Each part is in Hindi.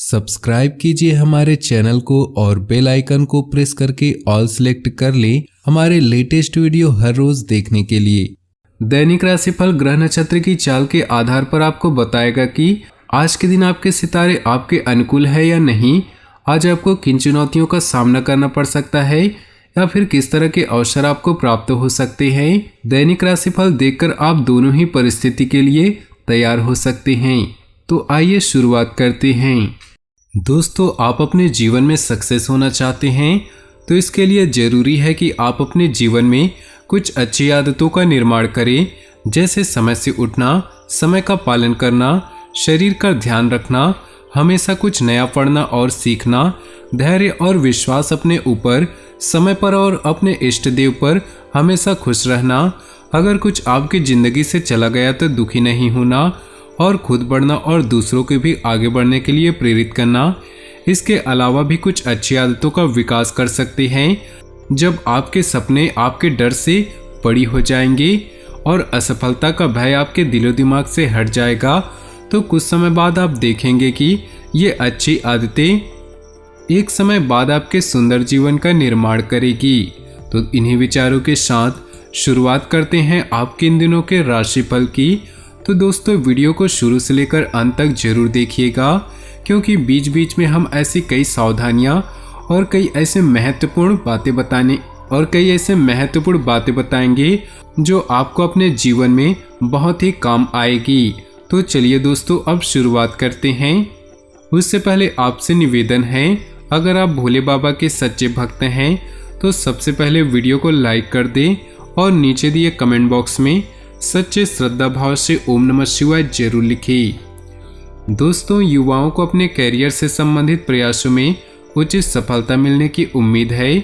सब्सक्राइब कीजिए हमारे चैनल को और बेल आइकन को प्रेस करके ऑल सेलेक्ट कर लें हमारे लेटेस्ट वीडियो हर रोज देखने के लिए। दैनिक राशिफल ग्रह नक्षत्र की चाल के आधार पर आपको बताएगा कि आज के दिन आपके सितारे आपके अनुकूल है या नहीं। आज आपको किन चुनौतियों का सामना करना पड़ सकता है या फिर किस तरह के अवसर आपको प्राप्त हो सकते हैं। दैनिक राशिफल देखकर आप दोनों ही परिस्थिति के लिए तैयार हो सकते हैं। तो आइए शुरुआत करते हैं। दोस्तों, आप अपने जीवन में सक्सेस होना चाहते हैं तो इसके लिए जरूरी है कि आप अपने जीवन में कुछ अच्छी आदतों का निर्माण करें, जैसे समय से उठना, समय का पालन करना, शरीर का ध्यान रखना, हमेशा कुछ नया पढ़ना और सीखना, धैर्य और विश्वास अपने ऊपर, समय पर और अपने इष्ट देव पर हमेशा खुश रहना। अगर कुछ आपकी जिंदगी से चला गया तो दुखी नहीं होना और खुद बढ़ना और दूसरों को भी आगे बढ़ने के लिए प्रेरित करना। इसके अलावा भी कुछ अच्छी आदतों का विकास कर सकते हैं। जब आपके सपने आपके डर से बड़ी हो जाएंगे और असफलता का भय आपके दिलो दिमाग से हट जाएगा तो कुछ समय बाद आप देखेंगे कि ये अच्छी आदतें एक समय बाद आपके सुंदर जीवन का निर्माण करेगी। तो इन्हीं विचारों के साथ शुरुआत करते हैं आपके इन दिनों के राशिफल की। तो दोस्तों, वीडियो को शुरू से लेकर अंत तक जरूर देखिएगा, क्योंकि बीच बीच में हम ऐसी कई सावधानियां और कई ऐसे महत्वपूर्ण बातें बताएंगे जो आपको अपने जीवन में बहुत ही काम आएगी। तो चलिए दोस्तों, अब शुरुआत करते हैं। उससे पहले आपसे निवेदन है, अगर आप भोले बाबा के सच्चे भक्त हैं तो सबसे पहले वीडियो को लाइक कर दें और नीचे दिए कमेंट बॉक्स में सच्चे श्रद्धा भाव से ओम नमः शिवाय जरूर लिखें। दोस्तों, युवाओं को अपने कैरियर से संबंधित प्रयासों में उचित सफलता मिलने की उम्मीद है।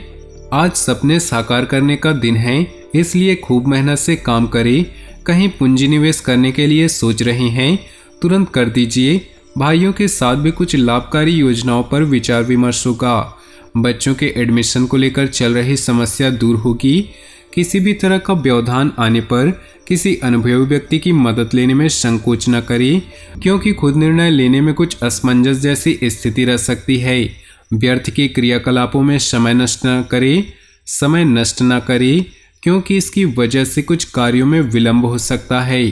आज सपने साकार करने का दिन है, इसलिए खूब मेहनत से काम करें। कहीं पूंजी निवेश करने के लिए सोच रहे हैं, तुरंत कर दीजिए। भाइयों के साथ भी कुछ लाभकारी योजनाओं पर विचार विमर्श होगा। बच्चों के एडमिशन को लेकर चल रही समस्या दूर होगी। किसी भी तरह का व्यवधान आने पर किसी अनुभवी व्यक्ति की मदद लेने में संकोच न करें, क्योंकि खुद निर्णय लेने में कुछ असमंजस जैसी स्थिति रह सकती है। व्यर्थ के क्रियाकलापों में समय नष्ट न करें, क्योंकि इसकी वजह से कुछ कार्यों में विलंब हो सकता है।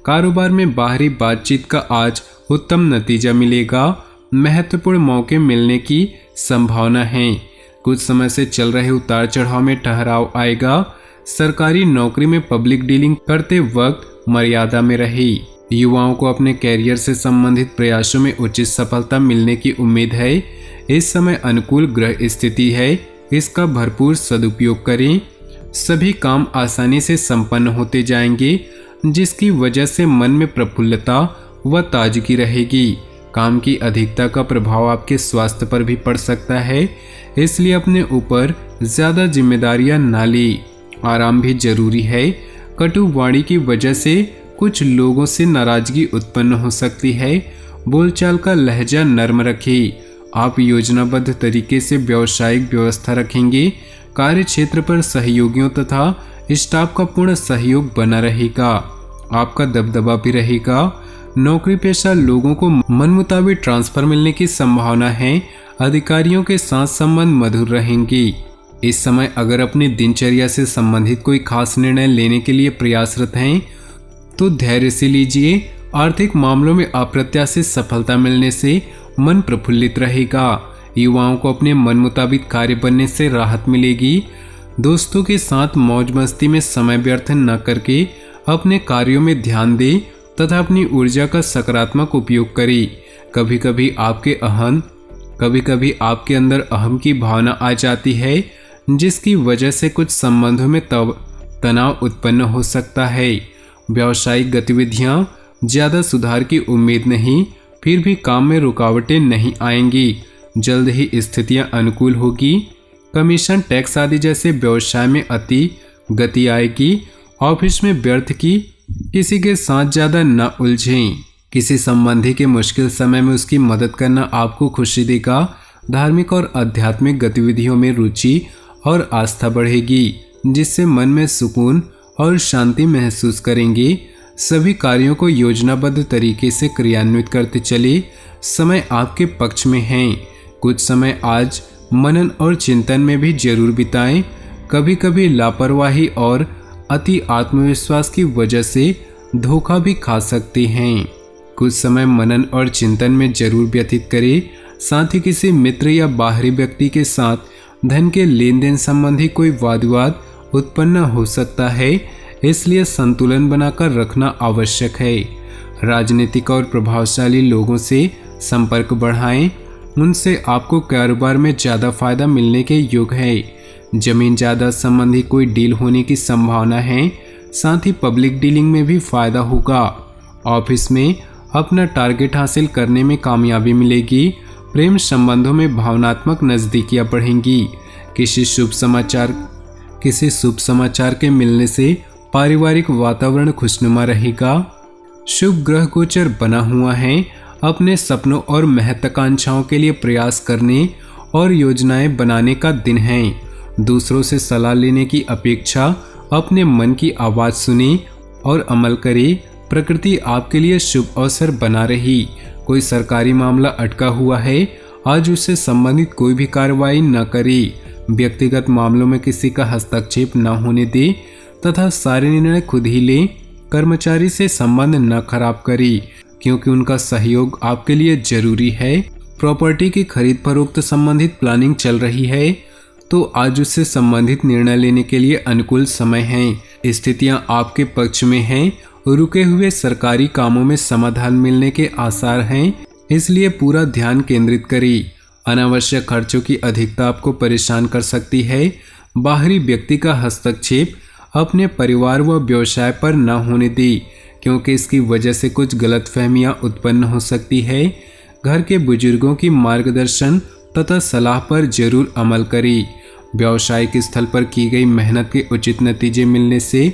कारोबार में बाहरी बातचीत का आज उत्तम नतीजा मिलेगा। महत्वपूर्ण मौके मिलने की संभावना है। कुछ समय से चल रहे उतार चढ़ाव में ठहराव आएगा। सरकारी नौकरी में पब्लिक डीलिंग करते वक्त मर्यादा में रहे। युवाओं को अपने कैरियर से संबंधित प्रयासों में उचित सफलता मिलने की उम्मीद है। इस समय अनुकूल ग्रह स्थिति है, इसका भरपूर सदुपयोग करें। सभी काम आसानी से संपन्न होते जाएंगे, जिसकी वजह से मन में प्रफुल्लता व ताजगी रहेगी। काम की अधिकता का प्रभाव आपके स्वास्थ्य पर भी पड़ सकता है, इसलिए अपने ऊपर ज्यादा जिम्मेदारियां ना लें। आराम भी जरूरी है। कटु वाणी की वजह से कुछ लोगों से नाराजगी उत्पन्न हो सकती है। बोलचाल का लहजा नर्म रखें। आप योजनाबद्ध तरीके से व्यावसायिक व्यवस्था रखेंगे। कार्य क्षेत्र पर सहयोगियों तथा स्टाफ का पूर्ण सहयोग बना रहेगा। आपका दबदबा भी रहेगा। नौकरी पेशा लोगों को मन मुताबिक ट्रांसफर मिलने की संभावना है। अधिकारियों के साथ संबंध मधुर रहेंगे। इस समय अगर अपनी दिनचर्या से संबंधित कोई खास निर्णय लेने के लिए प्रयासरत हैं तो धैर्य से लीजिए। आर्थिक मामलों में अप्रत्याशित सफलता मिलने से मन प्रफुल्लित रहेगा। युवाओं को अपने मन मुताबिक कार्य बनने से राहत मिलेगी। दोस्तों के साथ मौज मस्ती में समय व्यर्थ न करके अपने कार्यों में ध्यान दें तथा अपनी ऊर्जा का सकारात्मक उपयोग करें। कभी कभी आपके अंदर अहम की भावना आ जाती है, जिसकी वजह से कुछ संबंधों में तनाव उत्पन्न हो सकता है। व्यावसायिक गतिविधियां ज्यादा सुधार की उम्मीद नहीं, फिर भी काम में रुकावटें नहीं आएंगी। जल्द ही स्थितियां अनुकूल होगी। कमीशन, टैक्स आदि जैसे व्यवसाय में अति गति आएगी। ऑफिस में व्यर्थ की किसी के साथ ज्यादा न उलझें। किसी संबंधी के मुश्किल समय में उसकी मदद करना आपको खुशी देगा। धार्मिक और आध्यात्मिक गतिविधियों में रुचि और आस्था बढ़ेगी, जिससे मन में सुकून और शांति महसूस करेंगे। सभी कार्यों को योजनाबद्ध तरीके से क्रियान्वित करते चले। समय आपके पक्ष में है। कुछ समय आज मनन और चिंतन में भी जरूर बिताएं। कभी कभी लापरवाही और अति आत्मविश्वास की वजह से धोखा भी खा सकते हैं। कुछ समय मनन और चिंतन में जरूर व्यतीत करें। साथ ही किसी मित्र या बाहरी व्यक्ति के साथ धन के लेन देन संबंधी कोई वाद विवाद उत्पन्न हो सकता है, इसलिए संतुलन बनाकर रखना आवश्यक है। राजनीतिक और प्रभावशाली लोगों से संपर्क बढ़ाएं, उनसे आपको कारोबार में ज़्यादा फायदा मिलने के योग है। जमीन जायदाद संबंधी कोई डील होने की संभावना है। साथ ही पब्लिक डीलिंग में भी फायदा होगा। ऑफिस में अपना टारगेट हासिल करने में कामयाबी मिलेगी। प्रेम संबंधों में भावनात्मक नज़दीकियाँ बढ़ेंगी। किसी शुभ समाचार के मिलने से पारिवारिक वातावरण खुशनुमा रहेगा। शुभ ग्रह गोचर बना हुआ है। अपने सपनों और महत्वाकांक्षाओं के लिए प्रयास करने और योजनाएं बनाने का दिन है। दूसरों से सलाह लेने की अपेक्षा अपने मन की आवाज़ सुने और अमल करें। प्रकृति आपके लिए शुभ अवसर बना रही। कोई सरकारी मामला अटका हुआ है, आज उससे संबंधित कोई भी कार्रवाई न करें। व्यक्तिगत मामलों में किसी का हस्तक्षेप न होने दें तथा सारे निर्णय खुद ही लें। कर्मचारी से संबंध न खराब करें, क्योंकि उनका सहयोग आपके लिए जरूरी है। प्रॉपर्टी की खरीद फरोख्त संबंधित प्लानिंग चल रही है, तो आज उससे संबंधित निर्णय लेने के लिए अनुकूल समय है। स्थितियां आपके पक्ष में हैं। रुके हुए सरकारी कामों में समाधान मिलने के आसार हैं, इसलिए पूरा ध्यान केंद्रित करें। अनावश्यक खर्चों की अधिकता आपको परेशान कर सकती है। बाहरी व्यक्ति का हस्तक्षेप अपने परिवार व व्यवसाय पर न होने दें, क्योंकि इसकी वजह से कुछ गलतफहमियां उत्पन्न हो सकती है। घर के बुजुर्गों की मार्गदर्शन तथा सलाह पर जरूर अमल करें। व्यावसायिक स्थल पर की गई मेहनत के उचित नतीजे मिलने से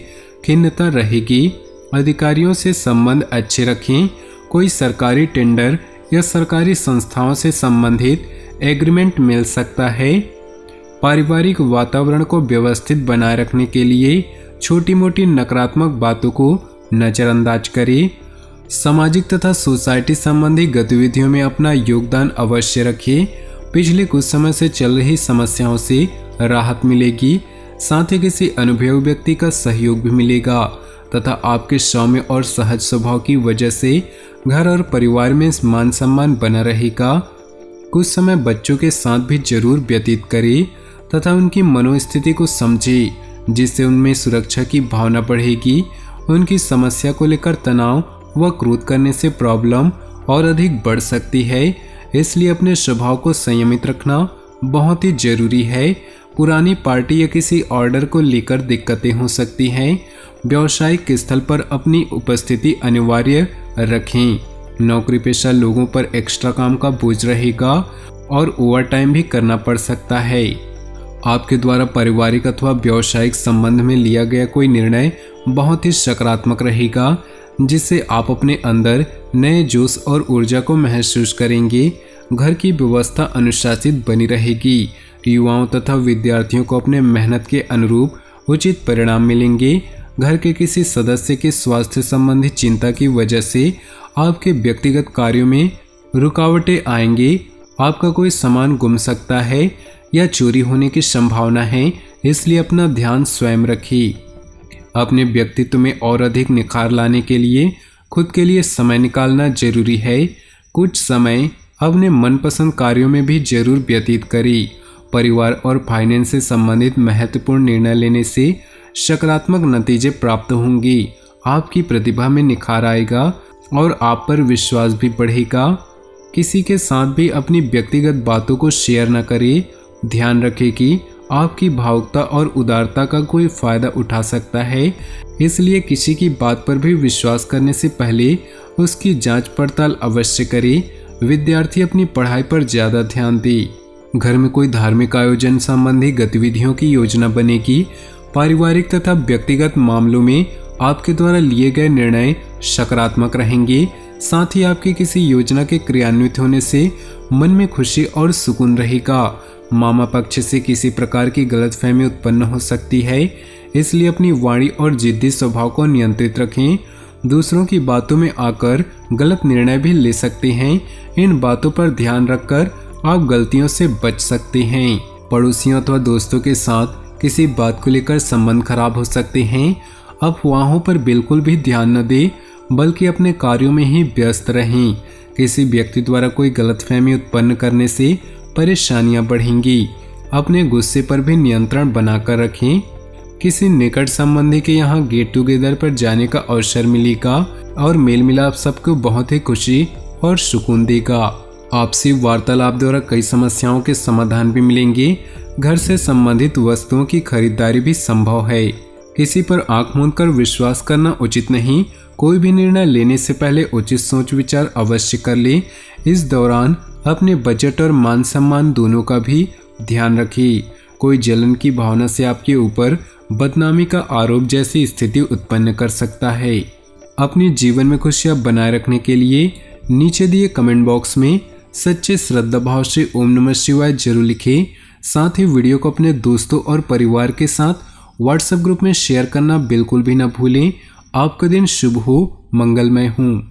खिन्नता रहेगी। अधिकारियों से संबंध अच्छे रखें। कोई सरकारी टेंडर या सरकारी संस्थाओं से संबंधित एग्रीमेंट मिल सकता है। पारिवारिक वातावरण को व्यवस्थित बनाए रखने के लिए छोटी मोटी नकारात्मक बातों को नज़रअंदाज करें। सामाजिक तथा सोसाइटी संबंधी गतिविधियों में अपना योगदान अवश्य रखें। पिछले कुछ समय से चल रही समस्याओं से राहत मिलेगी। साथ ही किसी अनुभवी व्यक्ति का सहयोग भी मिलेगा तथा आपके सौम्य और सहज स्वभाव की वजह से घर और परिवार में मान सम्मान बना रहेगा। कुछ समय बच्चों के साथ भी जरूर व्यतीत करें तथा उनकी मनोस्थिति को समझें, जिससे उनमें सुरक्षा की भावना बढ़ेगी। उनकी समस्या को लेकर तनाव व क्रोध करने से प्रॉब्लम और अधिक बढ़ सकती है, इसलिए अपने स्वभाव को संयमित रखना बहुत ही जरूरी है। पुरानी पार्टी या किसी ऑर्डर को लेकर दिक्कतें हो सकती हैं। व्यावसायिक स्थल पर अपनी उपस्थिति अनिवार्य रखें। नौकरी पेशा लोगों पर एक्स्ट्रा काम का बोझ रहेगा और ओवर टाइम भी करना पड़ सकता है। आपके द्वारा पारिवारिक अथवा व्यावसायिक संबंध में लिया गया कोई निर्णय बहुत ही सकारात्मक रहेगा, जिससे आप अपने अंदर नए जोश और ऊर्जा को महसूस करेंगे। घर की व्यवस्था अनुशासित बनी रहेगी। युवाओं तथा विद्यार्थियों को अपने मेहनत के अनुरूप उचित परिणाम मिलेंगे। घर के किसी सदस्य के स्वास्थ्य संबंधी चिंता की वजह से आपके व्यक्तिगत कार्यों में रुकावटें आएंगी। आपका कोई सामान गुम सकता है या चोरी होने की संभावना है, इसलिए अपना ध्यान स्वयं रखिए। अपने व्यक्तित्व में और अधिक निखार लाने के लिए खुद के लिए समय निकालना जरूरी है। कुछ समय अपने मनपसंद कार्यों में भी जरूर व्यतीत करें। परिवार और फाइनेंस से संबंधित महत्वपूर्ण निर्णय लेने से सकारात्मक नतीजे प्राप्त होंगे। आपकी प्रतिभा में निखार आएगा और आप पर विश्वास भी बढ़ेगा। किसी के साथ भी अपनी व्यक्तिगत बातों को शेयर न करें। ध्यान रखें कि आपकी भावुकता और उदारता का कोई फायदा उठा सकता है, इसलिए किसी की बात पर भी विश्वास करने से पहले उसकी जांच पड़ताल अवश्य करें। विद्यार्थी अपनी पढ़ाई पर ज़्यादा ध्यान दें। घर में कोई धार्मिक आयोजन संबंधी गतिविधियों की योजना बनेगी। पारिवारिक तथा व्यक्तिगत मामलों में आपके द्वारा लिए गए निर्णय सकारात्मक रहेंगे। साथ ही आपकी किसी योजना के क्रियान्वित होने से मन में खुशी और सुकून रहेगा। मामा पक्ष से किसी प्रकार की गलतफहमी उत्पन्न हो सकती है, इसलिए अपनी वाणी और जिद्दी स्वभाव को नियंत्रित रखें। दूसरों की बातों में आकर गलत निर्णय भी ले सकते हैं। इन बातों पर ध्यान रखकर आप गलतियों से बच सकते हैं। पड़ोसियों अथवा दोस्तों के साथ किसी बात को लेकर संबंध खराब हो सकते हैं। अफवाहों पर बिल्कुल भी ध्यान न दें, बल्कि अपने कार्यों में ही व्यस्त रहें। किसी व्यक्ति द्वारा कोई गलतफहमी उत्पन्न करने से परेशानियां बढ़ेंगी। अपने गुस्से पर भी नियंत्रण बनाकर रखें। किसी निकट संबंधी के यहाँ गेट टुगेदर पर जाने का अवसर मिलेगा और मेल मिलाप सबको बहुत ही खुशी और सुकून देगा। आपसी वार्तालाप द्वारा कई समस्याओं के समाधान भी मिलेंगे। घर से संबंधित वस्तुओं की खरीदारी भी संभव है। किसी पर आंख मूंद कर विश्वास करना उचित नहीं। कोई भी निर्णय लेने से पहले उचित सोच विचार अवश्य कर ले। इस दौरान अपने बजट और मान सम्मान दोनों का भी ध्यान रखिए। कोई जलन की भावना से आपके ऊपर बदनामी का आरोप जैसी स्थिति उत्पन्न कर सकता है। अपने जीवन में खुशियां बनाए रखने के लिए नीचे दिए कमेंट बॉक्स में सच्चे श्रद्धा भाव से ओम नमः शिवाय जरूर लिखें। साथ ही वीडियो को अपने दोस्तों और परिवार के साथ व्हाट्सएप ग्रुप में शेयर करना बिल्कुल भी न भूलें। आपका दिन शुभ हो, मंगलमय हो।